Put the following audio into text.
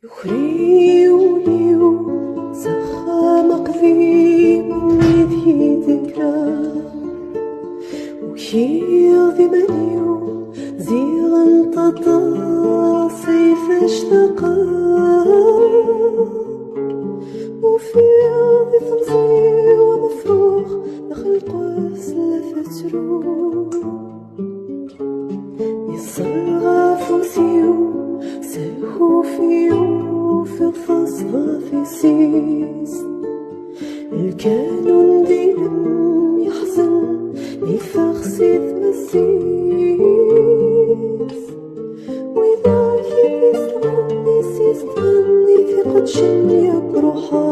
يخريوني سخامق في مني ذكرى وكيضي منيو زيغن تطا سيف اشتقى وفي ضي ثمزي ومفروخ دخل قوس لفترو يصرغ فوسيو سهو فيو في الفصغى في سيس الكانون دينم يحزن يفخسيث مسيس وإذا كيف يستغني سيستغني في قدش يبروحا